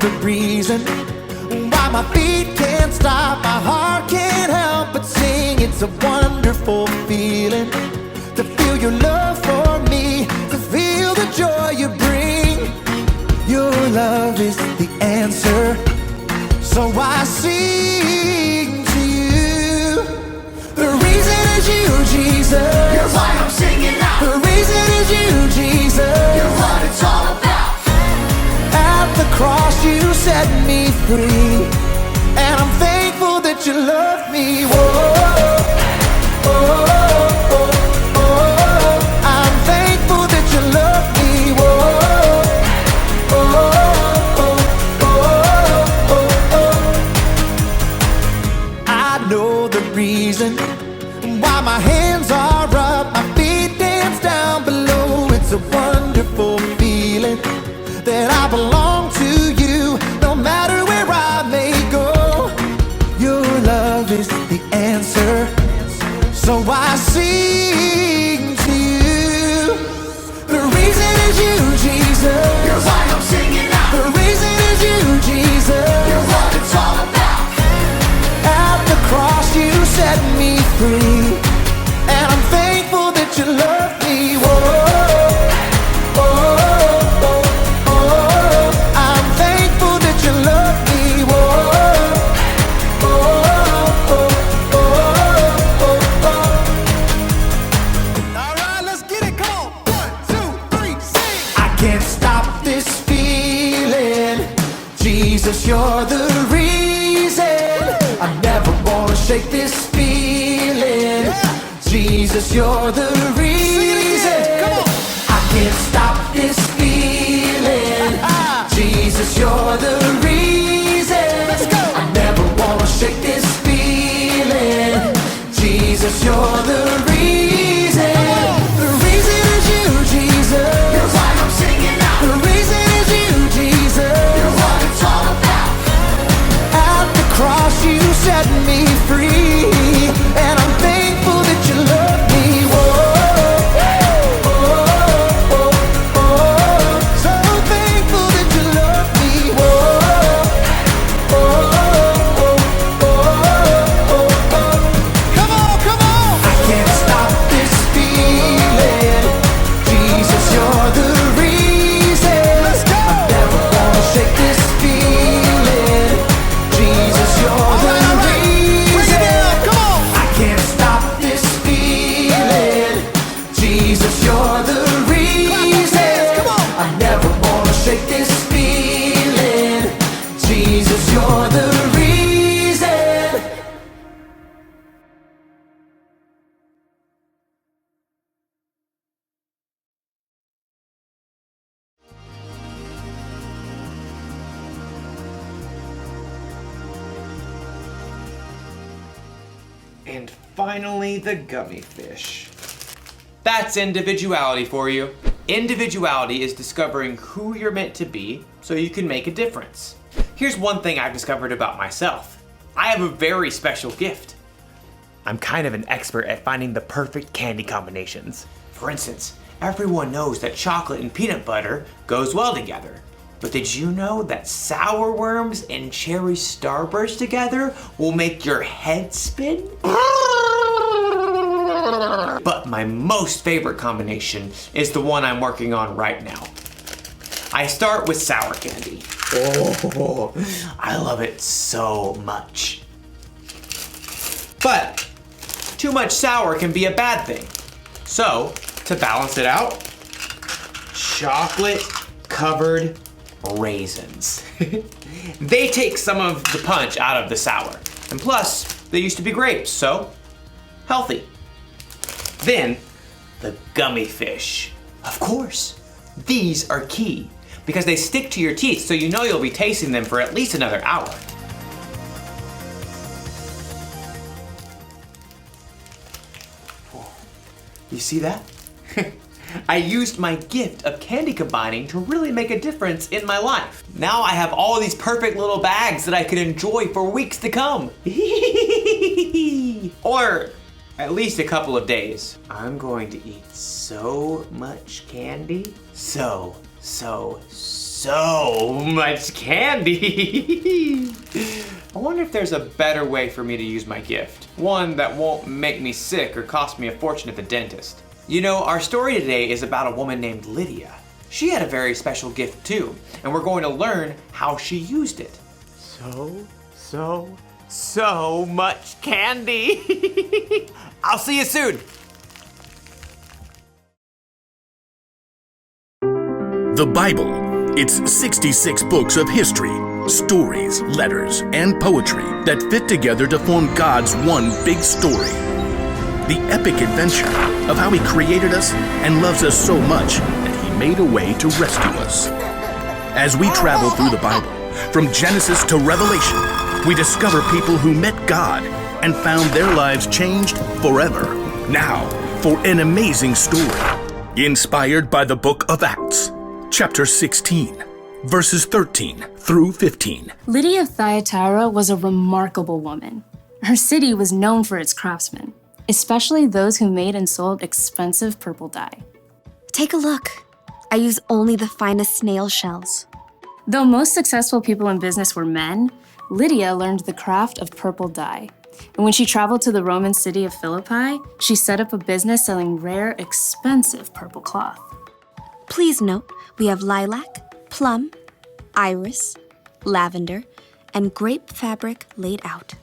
the reason why my feet can't stop, my heart can't help but sing. It's a wonderful feeling to feel your love for me, to feel the joy you bring. Your love is the answer, so I sing to you. The reason is you, Jesus. You're why I'm singing out. The reason is you, Jesus. You're what it's all about. At the cross you set me free, and I'm thankful that you love me. Whoa, oh, oh, oh, oh. I'm thankful that you love me. Whoa, oh, oh, oh, oh, oh. I know the reason why my hands are up, my feet dance down below. It's a wonderful feeling that I belong to you, no matter where I may go. Your love is the answer, free. And I'm thankful that you love me. Whoa, oh, oh, oh. I'm thankful that you love me. Whoa, oh, oh, oh, oh, oh. All right, let's get it. Come on. 1, 2, 3, sing. I can't stop this feeling. Jesus, you're the reason. I never wanna shake this feeling. Jesus, you're the reason. I can't stop this feeling. Jesus, you're the reason. I never wanna shake this feeling. Jesus, you're the reason. The reason is you, Jesus. You're why I'm singing out. The reason is you, Jesus. You're what it's all about. At the cross you set me free, and I'm thankful that you love me. Whoa, oh, oh, oh. So thankful that you love me. Whoa, oh, oh, oh, oh. Come on, come on. I can't stop this feeling. Jesus, you're the reason. Let's go. I never wanna shake this feeling. Jesus, you're the reason. Come on. I can't stop this feeling. Jesus, you're the reason. Come on. I never wanna shake this feeling. Jesus, you're the reason. And finally, the gummy fish. That's individuality for you. Individuality is discovering who you're meant to be so you can make a difference. Here's one thing I've discovered about myself. I have a very special gift. I'm kind of an expert at finding the perfect candy combinations. For instance, everyone knows that chocolate and peanut butter goes well together. But did you know that sour worms and cherry starburst together will make your head spin? But my most favorite combination is the one I'm working on right now. I start with sour candy. Oh, I love it so much. But too much sour can be a bad thing. So, to balance it out, chocolate covered raisins. They take some of the punch out of the sour. And plus, they used to be grapes, so healthy. Then, the gummy fish. Of course, these are key because they stick to your teeth, so you know you'll be tasting them for at least another hour. You see that? I used my gift of candy combining to really make a difference in my life. Now I have all these perfect little bags that I can enjoy for weeks to come. Or at least a couple of days. I'm going to eat so much candy. So much candy. I wonder if there's a better way for me to use my gift. One that won't make me sick or cost me a fortune at the dentist. You know, our story today is about a woman named Lydia. She had a very special gift too, and we're going to learn how she used it. So much candy. I'll see you soon. The Bible. It's 66 books of history, stories, letters, and poetry that fit together to form God's one big story. The epic adventure of how He created us and loves us so much that He made a way to rescue us. As we travel through the Bible, from Genesis to Revelation, we discover people who met God and found their lives changed forever. Now, for an amazing story, inspired by the book of Acts, chapter 16, verses 13 through 15. Lydia of Thyatira was a remarkable woman. Her city was known for its craftsmen, especially those who made and sold expensive purple dye. Take a look. I use only the finest snail shells. Though most successful people in business were men, Lydia learned the craft of purple dye. And when she traveled to the Roman city of Philippi, she set up a business selling rare, expensive purple cloth. Please note, we have lilac, plum, iris, lavender, and grape fabric laid out.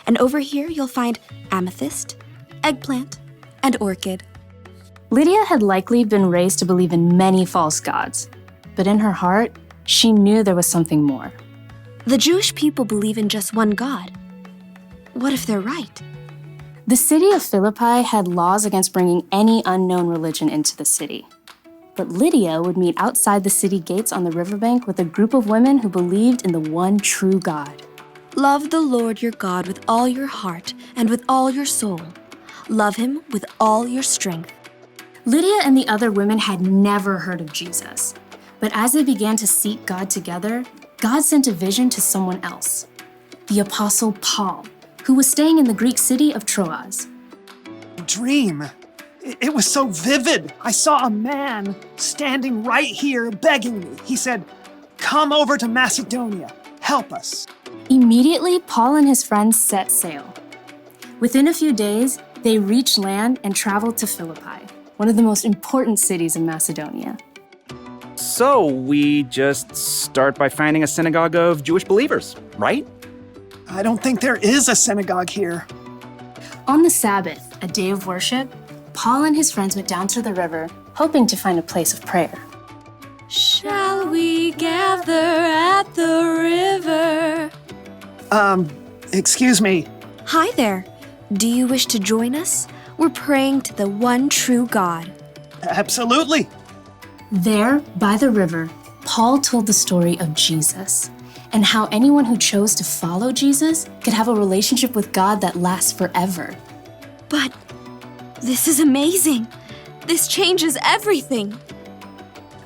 And over here you'll find amethyst, eggplant, and orchid. Lydia had likely been raised to believe in many false gods, but in her heart, she knew there was something more. The Jewish people believe in just one God. What if they're right? The city of Philippi had laws against bringing any unknown religion into the city. But Lydia would meet outside the city gates on the riverbank with a group of women who believed in the one true God. Love the Lord your God with all your heart and with all your soul. Love him with all your strength. Lydia and the other women had never heard of Jesus. But as they began to seek God together, God sent a vision to someone else, the Apostle Paul, who was staying in the Greek city of Troas. Dream. It was so vivid. I saw a man standing right here begging me. He said, "Come over to Macedonia. Help us." Immediately, Paul and his friends set sail. Within a few days, they reached land and traveled to Philippi, one of the most important cities in Macedonia. So we just start by finding a synagogue of Jewish believers, right? I don't think there is a synagogue here. On the Sabbath, a day of worship, Paul and his friends went down to the river, hoping to find a place of prayer. Shall we gather at the river? Excuse me. Hi there. Do you wish to join us? We're praying to the one true God. Absolutely. There, by the river, Paul told the story of Jesus and how anyone who chose to follow Jesus could have a relationship with God that lasts forever. But this is amazing. This changes everything.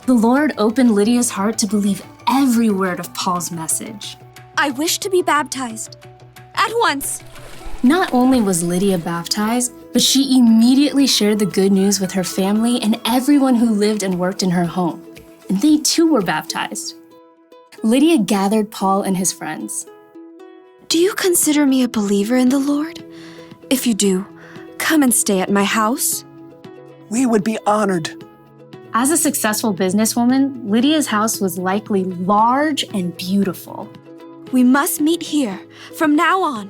The Lord opened Lydia's heart to believe every word of Paul's message. I wish to be baptized. At once. Not only was Lydia baptized, but she immediately shared the good news with her family and everyone who lived and worked in her home. And they too were baptized. Lydia gathered Paul and his friends. Do you consider me a believer in the Lord? If you do, come and stay at my house. We would be honored. As a successful businesswoman, Lydia's house was likely large and beautiful. We must meet here from now on.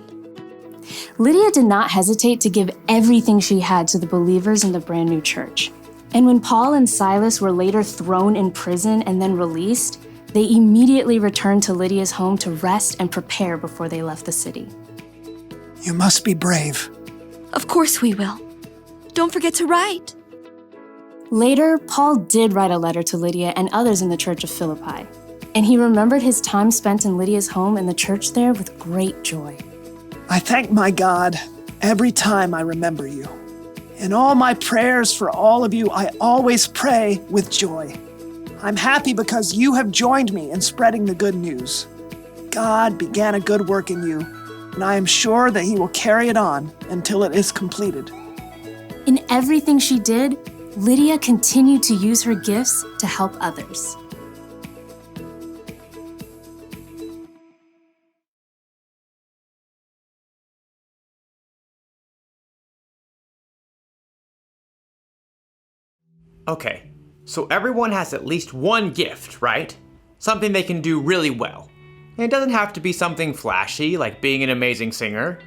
Lydia did not hesitate to give everything she had to the believers in the brand new church. And when Paul and Silas were later thrown in prison and then released, they immediately returned to Lydia's home to rest and prepare before they left the city. You must be brave. Of course we will. Don't forget to write. Later, Paul did write a letter to Lydia and others in the church of Philippi, and he remembered his time spent in Lydia's home and the church there with great joy. I thank my God every time I remember you. In all my prayers for all of you, I always pray with joy. I'm happy because you have joined me in spreading the good news. God began a good work in you, and I am sure that he will carry it on until it is completed. In everything she did, Lydia continued to use her gifts to help others. Okay, so everyone has at least one gift, right? Something they can do really well. And it doesn't have to be something flashy, like being an amazing singer.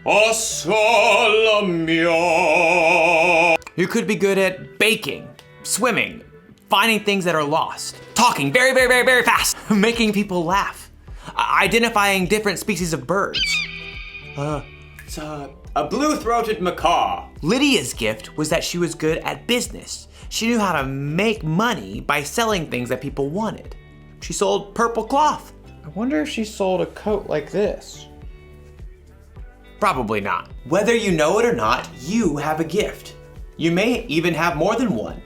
You could be good at baking, swimming, finding things that are lost, talking very, very, very, very fast, making people laugh, identifying different species of birds. It's a blue-throated macaw. Lydia's gift was that she was good at business. She knew how to make money by selling things that people wanted. She sold purple cloth. I wonder if she sold a coat like this. Probably not. Whether you know it or not, you have a gift. You may even have more than one.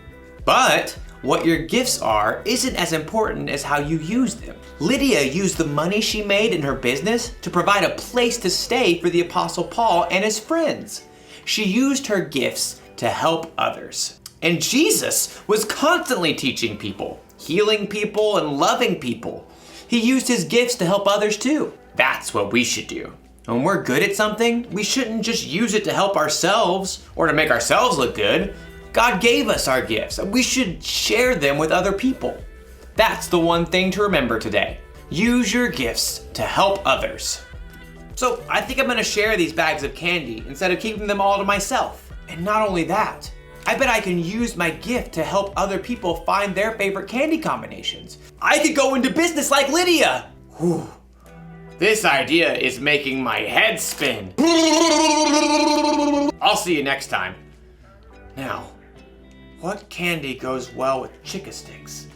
But what your gifts are isn't as important as how you use them. Lydia used the money she made in her business to provide a place to stay for the Apostle Paul and his friends. She used her gifts to help others. And Jesus was constantly teaching people, healing people, and loving people. He used his gifts to help others too. That's what we should do. When we're good at something, we shouldn't just use it to help ourselves or to make ourselves look good. God gave us our gifts, and we should share them with other people. That's the one thing to remember today. Use your gifts to help others. So I think I'm gonna share these bags of candy instead of keeping them all to myself. And not only that, I bet I can use my gift to help other people find their favorite candy combinations. I could go into business like Lydia. Whew. This idea is making my head spin. I'll see you next time. Now, what candy goes well with Chick-a-Sticks?